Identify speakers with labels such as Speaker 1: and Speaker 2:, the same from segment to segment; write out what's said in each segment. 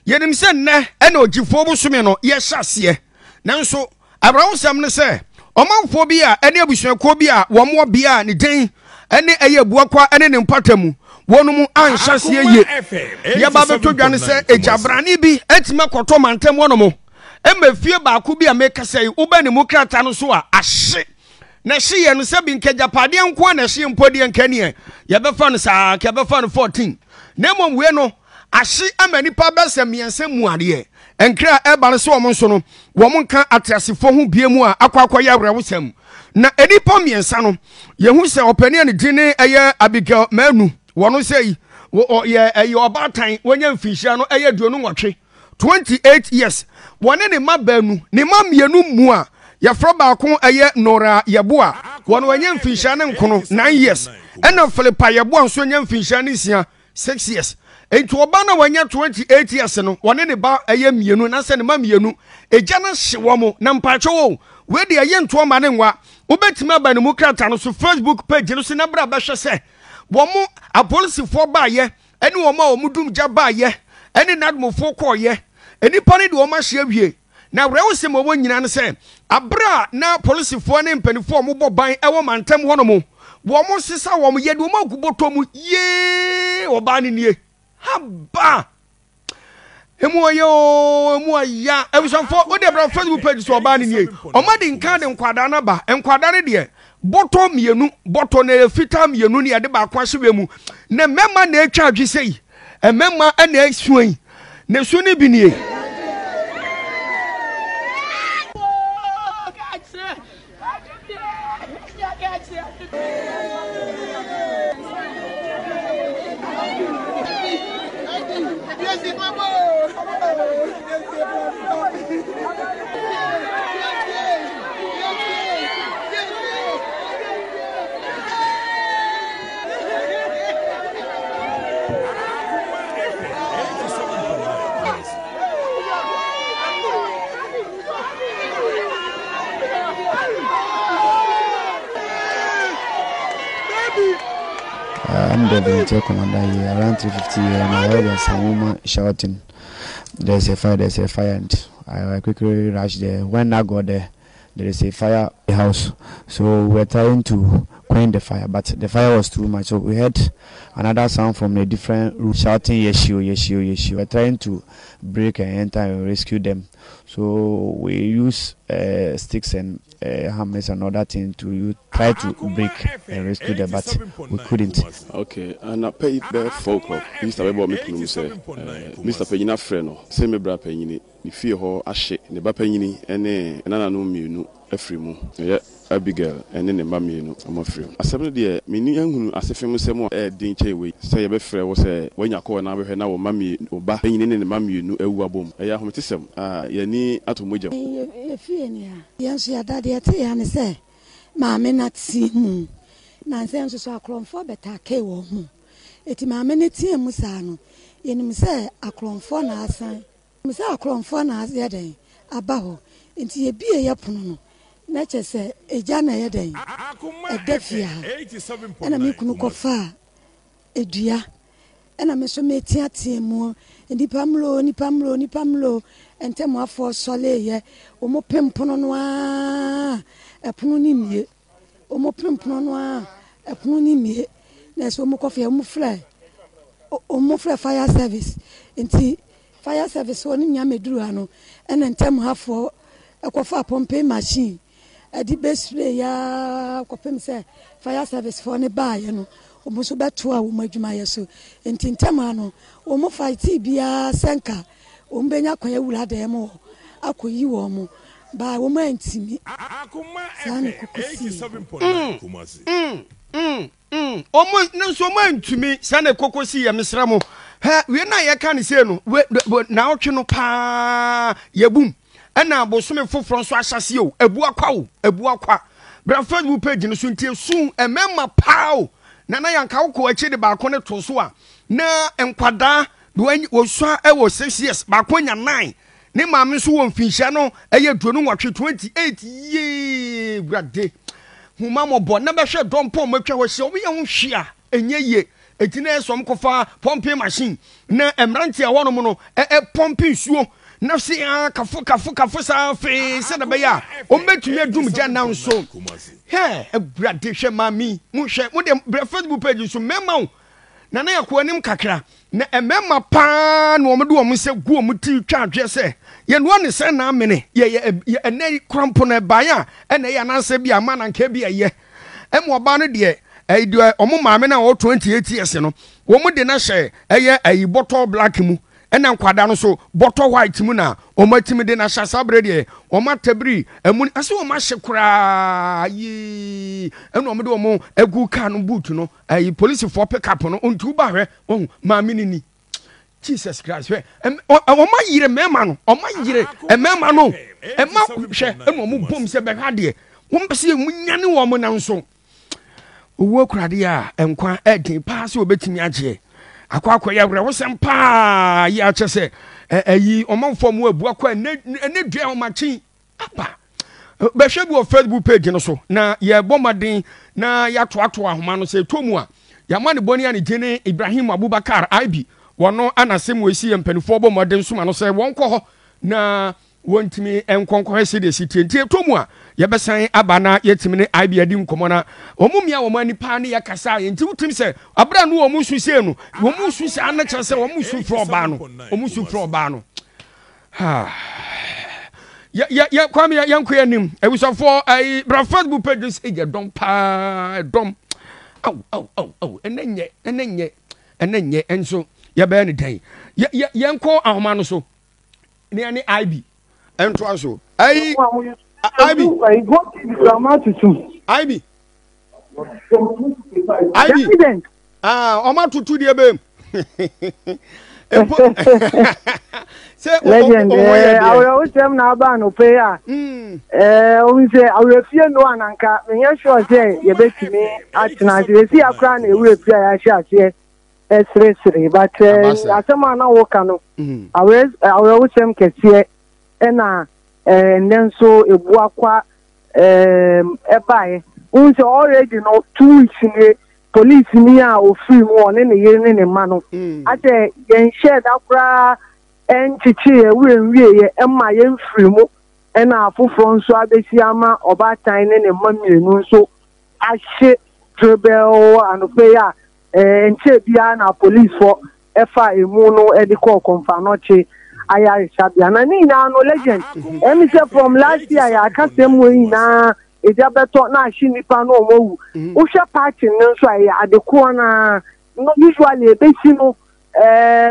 Speaker 1: yenim se nne ena ogifo bosome no ye hyase nanso abrawosam ne se omanfo bi a ene abusuako bi a wo mo bia ne den ene eye buakwa ene ne mpatamu wonu mu anhyase ye ye ba beto dwane se ejabrane bi etima koto mantem wono mo emefie ba ko bi a meka sei wo ba ne mu krata no so a ahye na hye no se bi nkejapade nko na hye mpodi nkane ye befa no sa ke befa no 14 na mom we no ahye amanipa besem yense muade enkra eba no so wo nso no wo nka atrasefo ho biemu a akwakoya awrewosam na enipa miensa no ye hu se opani ne dine eye Abigail Manu wono sei ye eye obatan wonya mfinhia no eye duonu nwotwe 28 years wone ne mabanu ne mamienu mu a ya fra ba ko eye Nora Yeboa wono wonya mfinhia ne nkono 9 years ena Philippa Yeboa nso nya mfinhia ne 6 years enti oba na wanya 28 years no wone ne ba eye mienu na se ne mamienu eja na hyewo mo na mpacho wo we de eye nto ma ne nwa obetima ba ne mu krata no so Facebook page no se na bra ba hwe se wo mo apolisifoɔ ba ye ene wo ma wo mudum gya ba ye ene nadmofo kɔ ye enipa ne de wo ma hye awie na wrewo se mo nyina ne se abra na polisifoɔ ne mpanifo mo bɔ ban ɛwɔ mantem hono mo wo mo sesa wo mo ye de wo ma guboto mu ye oba ne nie haba emu aya ebusanfo o de bra Facebook page so oba ne nie o ma de nka de nkwada na ba nkwada ne de boto mienu boto na efita mienu ne de ba kwahye mu na mema na atwa adwisei mema na asuan na su ne bi nie
Speaker 2: I'm the volunteer commander here around 350 and I heard some woman shouting, there's a fire, and I quickly rushed there. When I got there is a fire in the house, so we're trying to quench the fire, but the fire was too much, so we heard another sound from a different room shouting yeshio. We're trying to break and enter and rescue them, so we use sticks and hammers and other things to try to break and rescue them, but we couldn't.
Speaker 3: Okay, and I paid the folk Mr. Bebo Mikunu say, Mr. Payina Freno, same bra payini, the fear ho ashe, the bapayini, and another no mu Efrimu, yeah, Abigail, and then the mammy, no, I'm afraid. I said, dear, meaning young as if you say more dingy way, say a befre was when you call now, now, mammy, or bapping in the mammy, no, a wabum, a yahomatism, yani atomuja.
Speaker 4: Yes, your daddy, and say, Mammy, not see moon. Nonsense, so I clone for better, K. Woman. It's my many tea musano. In him say, a clone for Nasa. Miss a clone for Nas yeday, a bow, into ye be a yapuno. Nature say, a jana yeday, a defia, and a mikunuko far, a dear, and a mesometia tea more, and nipamlo, and temo for soleil, or more pimponoa, a punim ye, or more pimponoa, a punim ye, there's one more coffee, a mufle, or more fire service, and tea, fire service one in Yamedruano, and then temo half for a coffee pompe machine. A di best way ya kopem say fire service for ne ba ye no omo so beto a wo madwuma ye so entintama no omo fight bia senka omo benya kwanya wura da mo akoyi wo mo ba wo ma ntimi san kokosi
Speaker 1: omo nanso mo ntumi san kokosi ye mesra mo ha we na ye ka ne se no na otwe no pa ye bum ena bosome foforo so ahyase o ebu akwa bra Facebook page no so ntie sun emema pao na yanka wo achi de ba ko ne to so a na enkwada do wo so e wo 6 years ba ko nya 9 ne maame so wo mfinhia no eye duonu nwatwe 28 ye grade huma mo bo na be hwe dompo matwa wo hye wo ye ho hwia enye ye etine som kofa pumping machine na emranti a wono no pumping suo na se kafo sa fe se na be ya o metumi adum gya nan so he ebrade hwe mami mu hwe mu de Facebook page so mema na yakọ anim kakra na emema pa na omo de omo se gu omo ti twa adwe se ye no ne se na amene ye enai krampo na baya ena ye ananse bia ma na nka bia ye emo ba no de omo maame na o 28 years no wo mu de na hye eye bottle black mu ena nkwada no so bottle white mu na omatimi de na hye sabre de omatabri emu ase omahye kura yi ena omo de omo egu car no boot no police for pick up no ontu ba hwe maame ni Jesus Christ we oma yire mema no oma yire mema no ema hwe ena omo bom se be hwa de wo mpese munyane wo mo na nso owo kurade a enkwa edin pa se obetimi agye akwa ya wure wo sempa ya chese ayi omanfo mu abu akwa ne dua omachi apa be hwe bi o Facebook page no so na ye bomaden na ya toato ahoma no se tomu a ya ma ne boni ya ne gene Ibrahim Abubakar IB wono anasem wesi empanifo bomaden suma no se wonko ho na wontimi enkonko hese de sitie tomu a yebesan abana yetimi ne IB adi nkomo na omumia wo mani pa ne yakasa enti wutim se abra no wo musu se no wo musu se ana kye se wo musu fro ba no wo musu fro ba no ha ya kwame ya nko yanim ebusofo ai bra Facebook pages e dom pa dom au enenye enso ya be ne dan ya nko ahoma no so ne ani IB ento aso ai IB Oma tutu die bem say
Speaker 5: legend ourtem na ba no pay o say our fie no ananka me sure say ye betimi atena we see akra na ewe pia ya hia ase esresre but asema na wo ka no our tem kese na and then so ebu akwa ebae unse already no 2 weeks in police ni a ofiri mu one ne yere ne ma no ate yen share da kra enchichi ewie ye emma yen firi mu na afoforo nso abesi ama obatan ne ma mienu nso ahye trebel anope ya enche bia na police for efa emu no ediko konfa no che aya sabia na ni na no legend emi say from last year ya kasem we na eja beto na ahyi nipa no omowu wo hwe party no so aya adeko na no usually ebesi no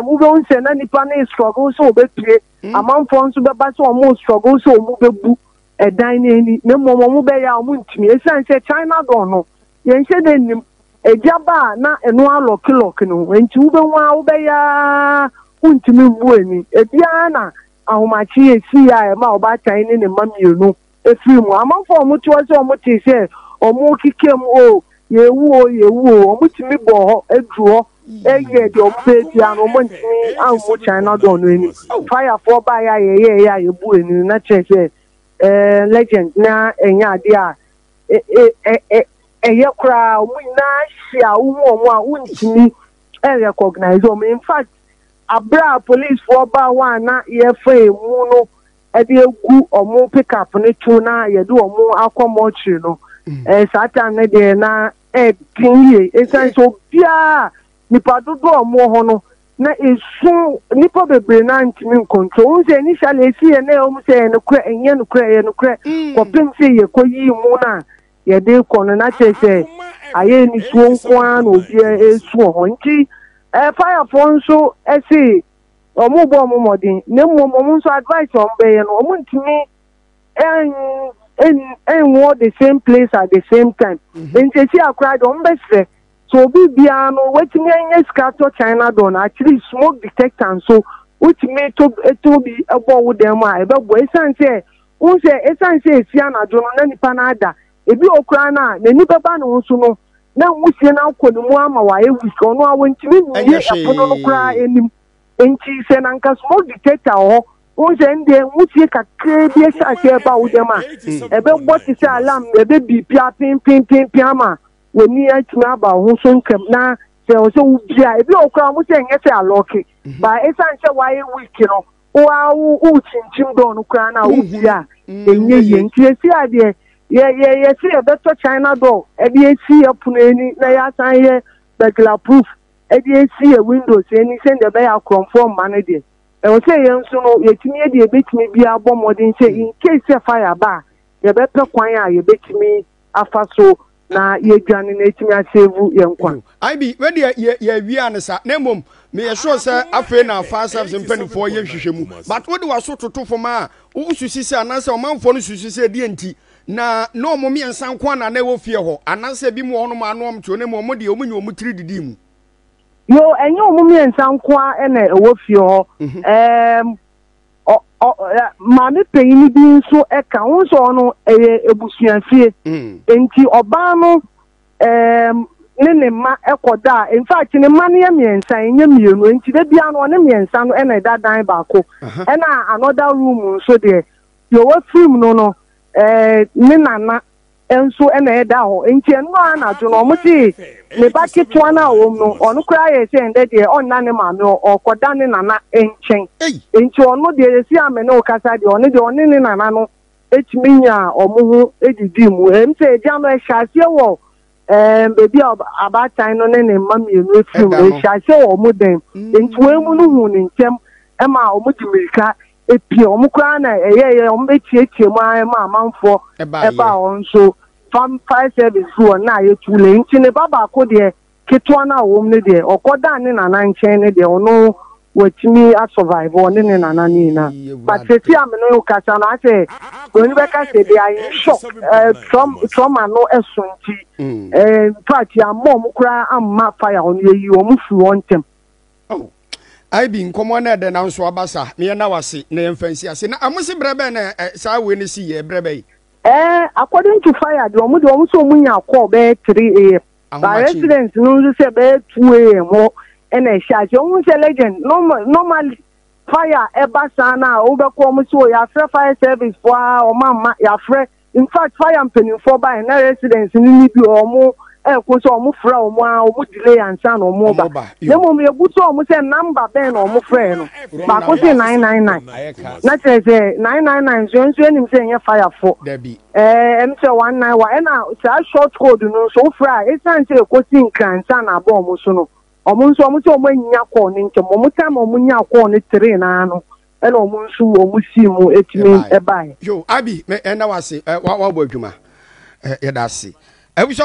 Speaker 5: we don't say na nipa na struggle so obepie amanfo nso beba so omo struggle so omo bebu edan na ni na mo be ya omo ntimi esan say China don no yen hye de nim eja ba na eno alokilok no enti wo be wa wo be ya untimi mbueni ebia na ahomachi esi ya ma obatan ni ne mamienu efirimu amanfo omuti wase omuti se omu kikem yewu omutimi bo ho eduo eye de ompeji an omutimi anwo China don no eni fire for ba ya yebu eni na chese legend na enya ade a eye kra omu na hia omu a untimi recognize in fact abra police for ba one na ye fe mu no e de egu omo pick up ne tu na ye do omo akomochi no satan ne de na kinye esan so bia nipa dodo omo ho no na esu nipa bebre na ntimi control unse initially esi ye na omo se ne kra enye no kra ko pem se ye koyi mu na ye de kono na chese aye ni su nko an obi esu ho nti fire for so esi omo bo omo modin ne mo so advice on be no omo ntimi en wo the same place at the same time nti si akra do mbese so bi bia no wetimi anya scatter China don actually smoke detector so wetimi to bi ebo wo dem a ebe bo esanse unse esanse esi anado no na nipa na ada ebi okra na nipa ba no so no na wusie na akonu ama wa ewuso no awntimi ni epono no kra enim enti se na nka smoke detector ho unse nde wusie kakre bi esa ba wo dem a ebe boti se alarm ebe bi pia pin ama weni atimi aba ho so nkam na so ubia ebi okura mo say nyese aloke ba esan se waye week no wa u chinchim do no kura na ubia enye ye ntiesi ade ye see e beto China door e dey see apuno eni na ya san ye regular proof e dey see a windows eni send the be conform man dey e o say ye nso no ye timi e dey betimi bia bomodin say in case fire ba ye beto kwan a ye betimi afa so na ye dwane na etimi asevu ye nkwa
Speaker 1: IB we dey ye wia ne sa na mom me ye sure say afa na fa service mpanifo ye hwehwemu but wo de waso toto foma wo susi say ananse o manfo no susi say die nti na no mo me ensan kwa na wo fie ho ananse bi mo hono ma no om to ne mo de omunyo omutiri didi mu
Speaker 5: yo enye omu me ensan kwa ene wo fie ho mami peyini bi nso eka wonso no ebusuafie enti oba no ne ma ekoda in fact ne ma ne miensa enye mienu enti de bia no ne miensa no ena da dan baako ena another room nso de yo wo film no ne nana enso ena eda ho enti eno ana jo no muti ne ba ketwa na wo no onu kra ye se ende de onna ne ma me okoda ne nana enchen enti onu de si amene okasa de onu de onu ne nana no etiminya omuhu edidi mu emse edia no ehase wo baby abatan no ne ma me no film ehase wo mu den enti we mu no hu ne ntem e ma omu dimirika epi omu kra na eye omu betietie mu ma amanfo e ba onso fam fire service ro na ye tule nti ne baba ko de ketwa na wo ne de okoda ne nana nchen ne de ono watimi a survive one ne nana ni na but se ameno kasa na ase oni be ka se de ayi shock trauma no esonti party amom kra amma fire on ye omu fu ontem
Speaker 1: I be nkomo na de na nso abasa me na wase na emfansi ase na amusi brebe na sa we ne si ye brebe
Speaker 5: according to fire the omu so munya call be 3 am by residents no say be 2 am ho and e charge omu say legend normally fire eba sana o be ko omu so ya fire service for o mama ya fre in fact fire mpeni for by na residents ni bi omu ko so omu fra omu delay ansa na omu ba le mo me buto omu say number ben na omu fra no ba ko say 999 na say 999 so enim say nya fire for
Speaker 1: debi
Speaker 5: em say 191 na say short code no so fra e san say ko sin kransa na ba omu so no omu so omu say omu nya call ni nke omu time omu nya call ni 3 na no e na omu so omu si mu etimi e bai
Speaker 1: yo abi me na wase wa bo adwuma ye da se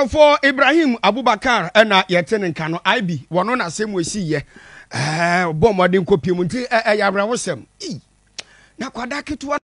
Speaker 1: for Ibrahim Abubakar na yetene nka no IB wono na sem wesi ye bo modern kopie mu nti ya bra wosem na kwada ketua